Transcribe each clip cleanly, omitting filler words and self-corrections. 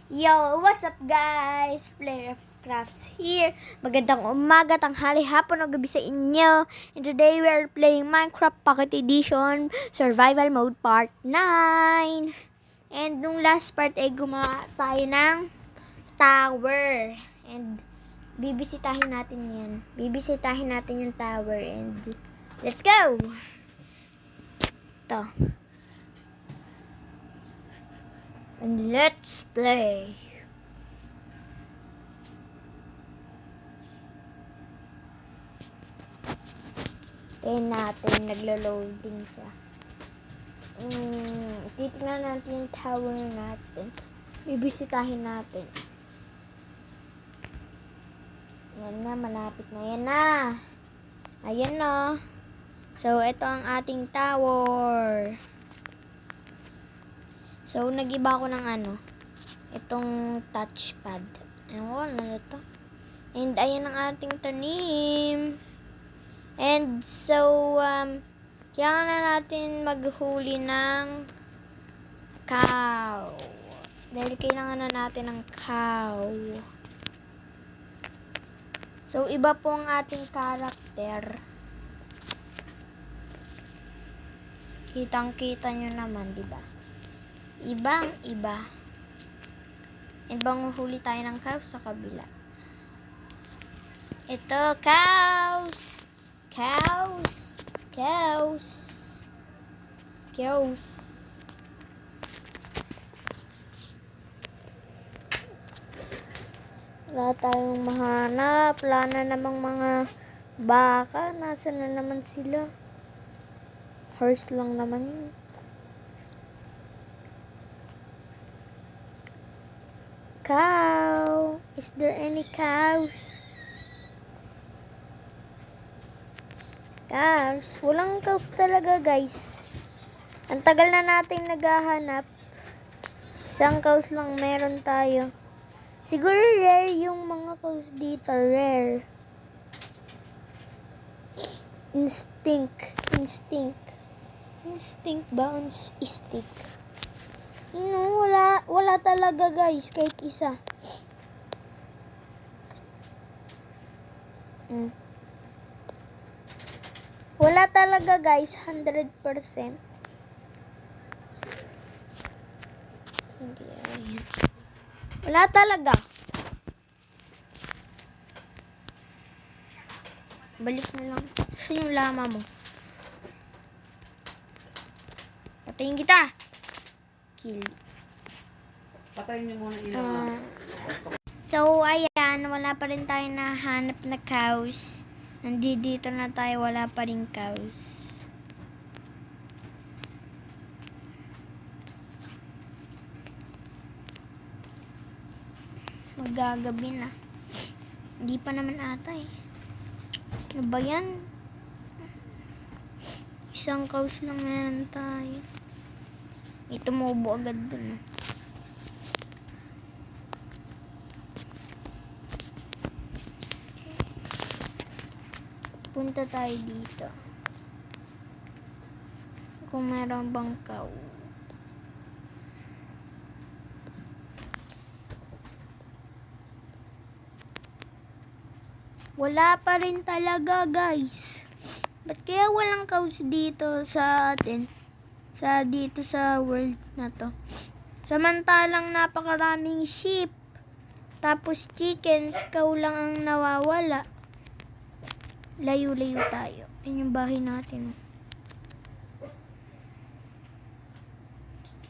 Yo, what's up guys? Player of Crafts here. Magandang umaga, tanghali, hapon o gabi sa inyo. And today we are playing Minecraft Pocket Edition Survival Mode Part 9. And nung last part ay gumawa tayo ng tower. And bibisitahin natin yan. Bibisitahin natin yung tower. And let's go! Ito. And let's play. Tayo natin, naglo-loading siya. Titignan natin yung tower natin. Bibisitahin natin. Yan na, malapit na. Yan na. Ayan na. So, ito ang ating tower. So, nag-iba ako ng itong touchpad. Ewan, ano ito? And, ayan ang ating tanim. And, so, kailangan na natin maghuli ng cow. Dahil kailangan na natin ng cow. So, iba po ang ating character. Kitang-kita nyo naman, di ba? Ibang-iba. And huli tayo ng cows sa kabila. Ito, cows! Cows! Cows! Cows! Wala tayong mahanap. Wala na namang mga baka. Nasaan na naman sila? Horse lang naman yun. Cow! Is there any cows? Cows? Walang cows talaga, guys. Ang tagal na nating naghahanap. Isang cows lang meron tayo. Siguro rare yung mga cows dito. Rare. Instinct ba? Stick. Wala talaga guys, kahit isa. Wala talaga guys, 100%. Sige, ayan. Wala talaga. Balik na lang. Saan yung lama mo? Patayin kita. Kill. Patayin niyo muna ilaw. So, ayan. Wala pa rin tayo nahanap na cows. Nandito na tayo. Wala pa rin cows. Magagabi na. Hindi pa naman ata eh. Ano ba yan? Isang cows lang meron tayo. Tumubo agad dun. Punta tayo dito. Kung meron bang cow. Wala pa rin talaga, guys. Ba't kaya walang cows dito sa atin? Dito sa world na to. Samantalang napakaraming sheep. Tapos chickens, cow lang ang nawawala. Layo-layo tayo. Yan yung bahay natin.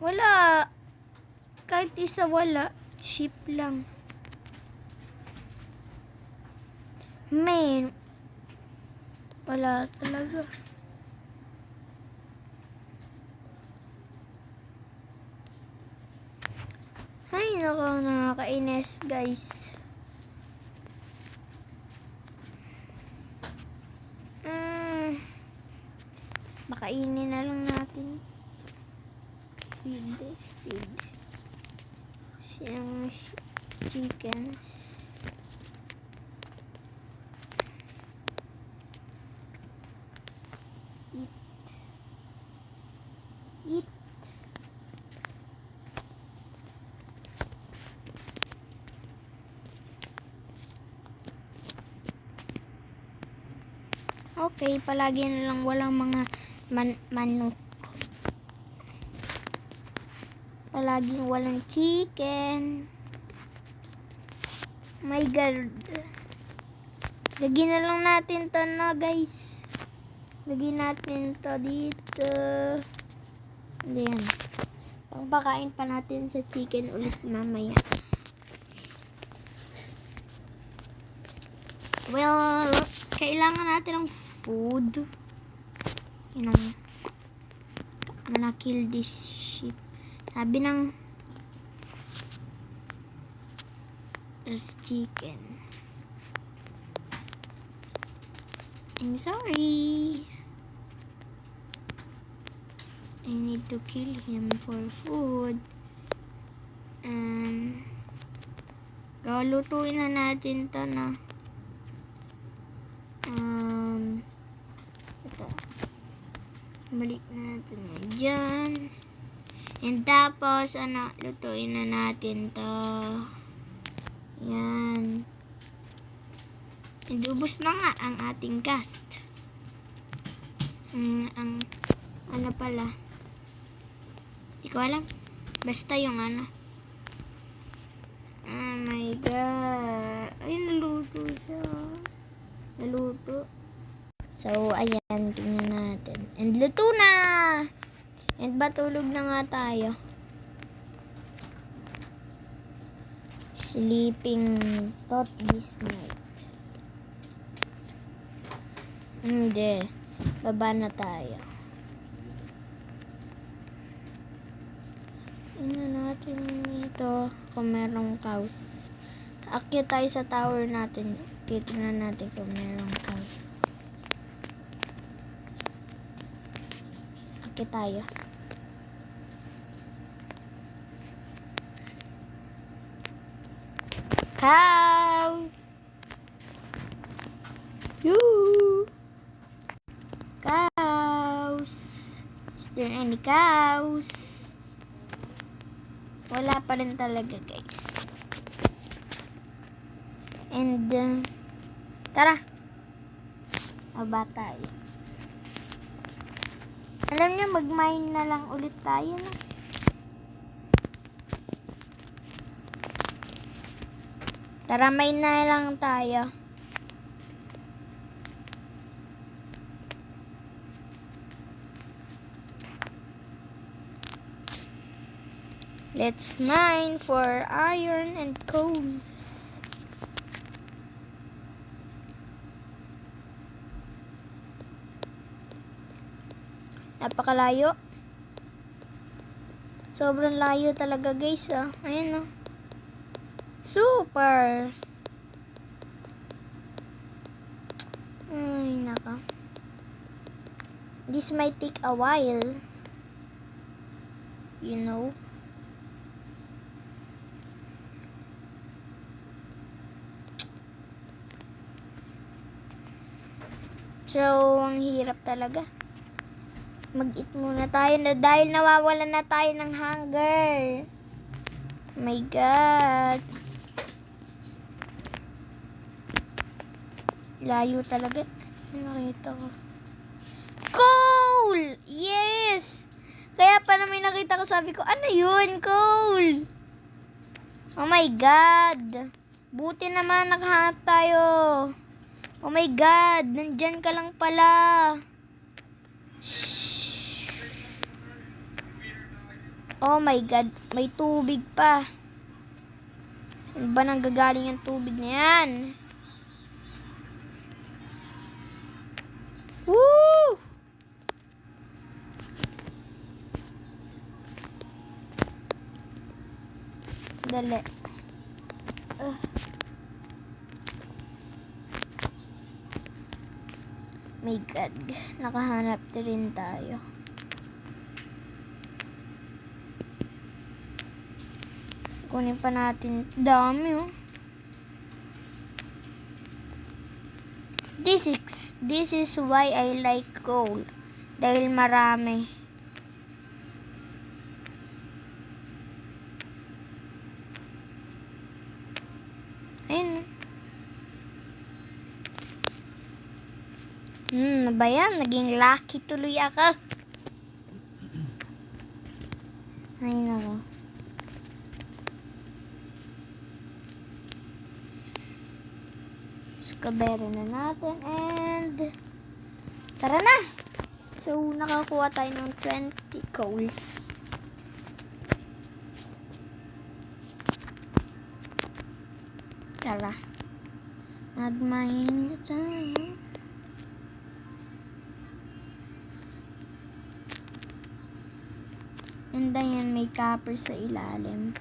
Wala. Kahit isa wala. Sheep lang. Man. Wala talaga. Ay, nako, nakakainis, guys. Makainin na lang natin. Feed. Siyang chickens. Eat. okay. Palagi na lang walang mga manok. Palaging walang chicken. My God. Lagyan na lang natin to na, guys. Lagyan natin to dito. Ayan. Pagpakain pa natin sa chicken ulit mamaya. Well, kailangan natin ng food. You know, I'm gonna kill this shit. Sabi ng this chicken. I'm sorry. I need to kill him for food. Lutuin na natin to na. Ito. Balik natin na dyan. And tapos, lutuin na natin to. Yan. And ubos na nga ang ating cast. Ano pala? Hindi ko alam. Basta yung ano. Oh my God. Ay, naluto siya. Naluto. So, ayan. Tingnan natin. And luto na! And batulog na nga tayo. Sleeping thought this night. Hindi. Baba na tayo. Tingnan natin ito kung merong cows. Akyat tayo sa tower natin. Titingnan natin kung merong cows. Akyat tayo. Cow! Yoo! Cows! Is there any cows? Wala pa rin talaga, guys. And, tara. Baba tayo. Alam niyo, mag-mine na lang ulit tayo, no? Tara, mine na lang tayo. Let's mine for iron and coal. Napakalayo. Sobrang layo talaga, guys, ah. Ayan, oh. Super. Ay, naka. This might take a while. You know. So, ang hirap talaga. Mag-eat muna tayo na dahil nawawalan na tayo ng hunger. My God. Layo talaga. Nakita ko. Coal! Yes! Kaya pa na may nakita ko, sabi ko, ano yun? Coal! Oh my God. Buti naman nakahanap tayo. Oh my God, nandyan ka lang pala. Shhh. Oh my God, may tubig pa. Saan ba nanggagaling ang tubig na yan? Woo! Dali. My God, nakahanap na rin tayo. Kunin pa natin. Dami, oh. This is why I like coal. Dahil marami. Ayun. Ano ba yan? Naging lucky tuloy ako. Ay, nako. Discovery na natin and tara na! So, nakakuha tayo ng 20 coals. Tara. Mag-mine na tayo. And ayan, may copper sa ilalim.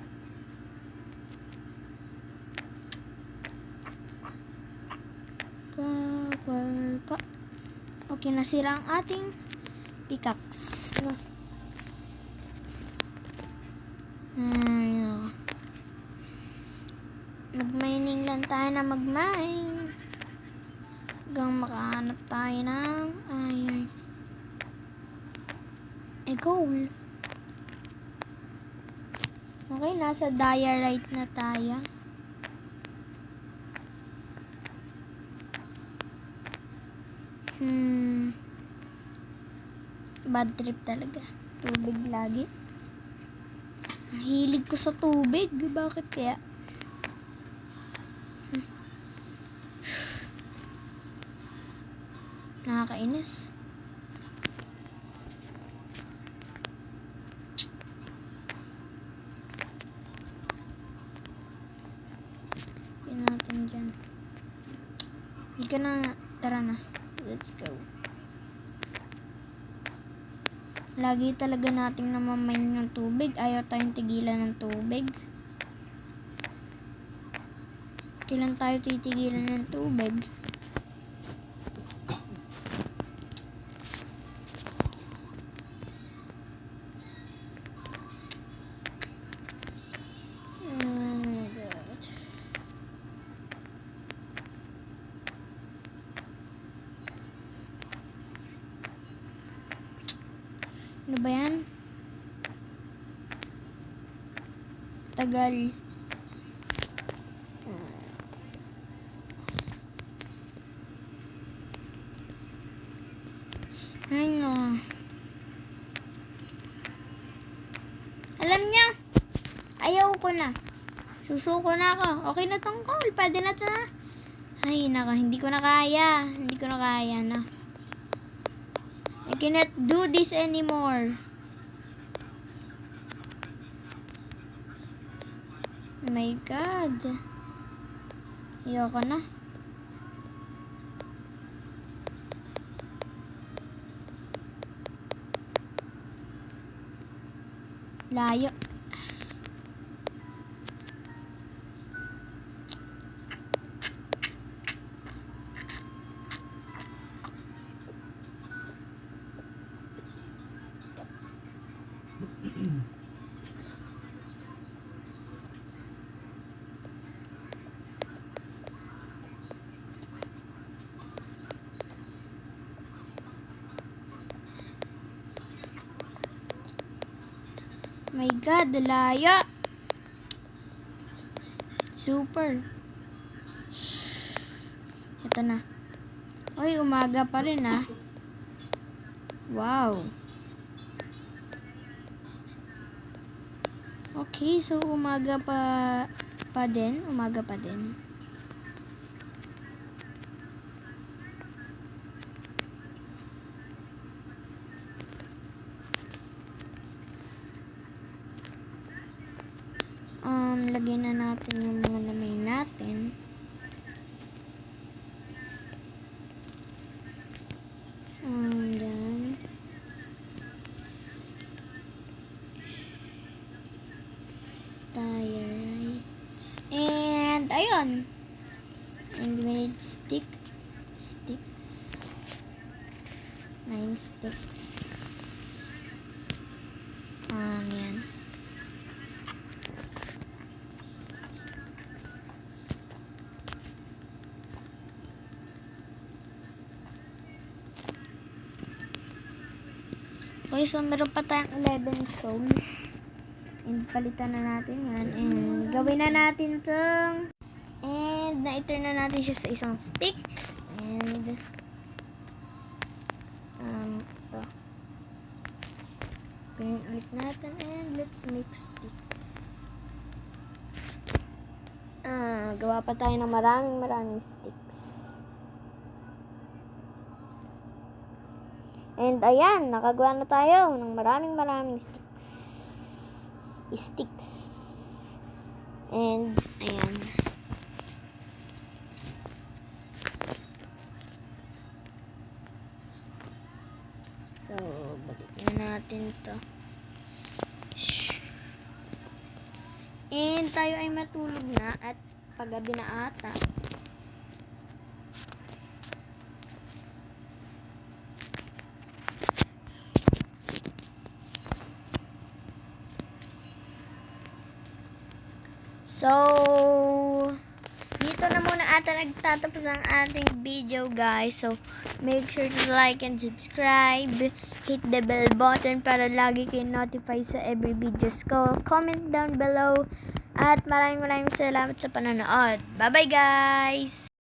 Copper. Okay, nasira ang ating pickaxe. Mag-mining lang tayo na mag-mine. Hanggang makahanap tayo ng iron. Gold. Okay, nasa diorite na tayo. Bad trip talaga. Tubig lagi. Ang hilig ko sa tubig. Bakit kaya? Nakakainis. Pin natin dyan. Hindi ka na. Tara na. Let's go. Lagi talaga nating namamain ng tubig. Ayaw tayong tigilan ng tubig. Kailan tayo titigilan ng tubig? Ano ba yan? Tagal. Ay no. Alam niya. Ayaw ko na. Susuko na ako. Okay na tong call. Pwede na to na. Ay naka. Hindi ko na kaya. Hindi ko na kaya na. I cannot do this anymore. Oh my God. Ayoko na. Layo. My God, layo. Super. Ito na. Oy, umaga pa rin ah. Wow. Okay, so umaga pa din. Umaga pa din. Lagyan na natin yung mga lamay natin. Yan. Diorite. And, ayun. And we need sticks. 9 sticks. Yan. Okay, so meron pa tayong 11 souls. And palitan na natin yan. And gawin na natin itong. And na-turn na natin siya sa isang stick. And Ito. Pinin ulit natin and let's make sticks. Gawa pa tayo ng maraming sticks. And ayan, nakagawa na tayo ng maraming sticks. And ayan. So, balik na natin to. And tayo ay matulog na at paggabi na ata. So, dito na muna ata nagtatapos ang ating video, guys. So, make sure to like and subscribe. Hit the bell button para lagi kayo notify sa every videos ko. Comment down below. At maraming salamat sa panonood. Bye-bye, guys!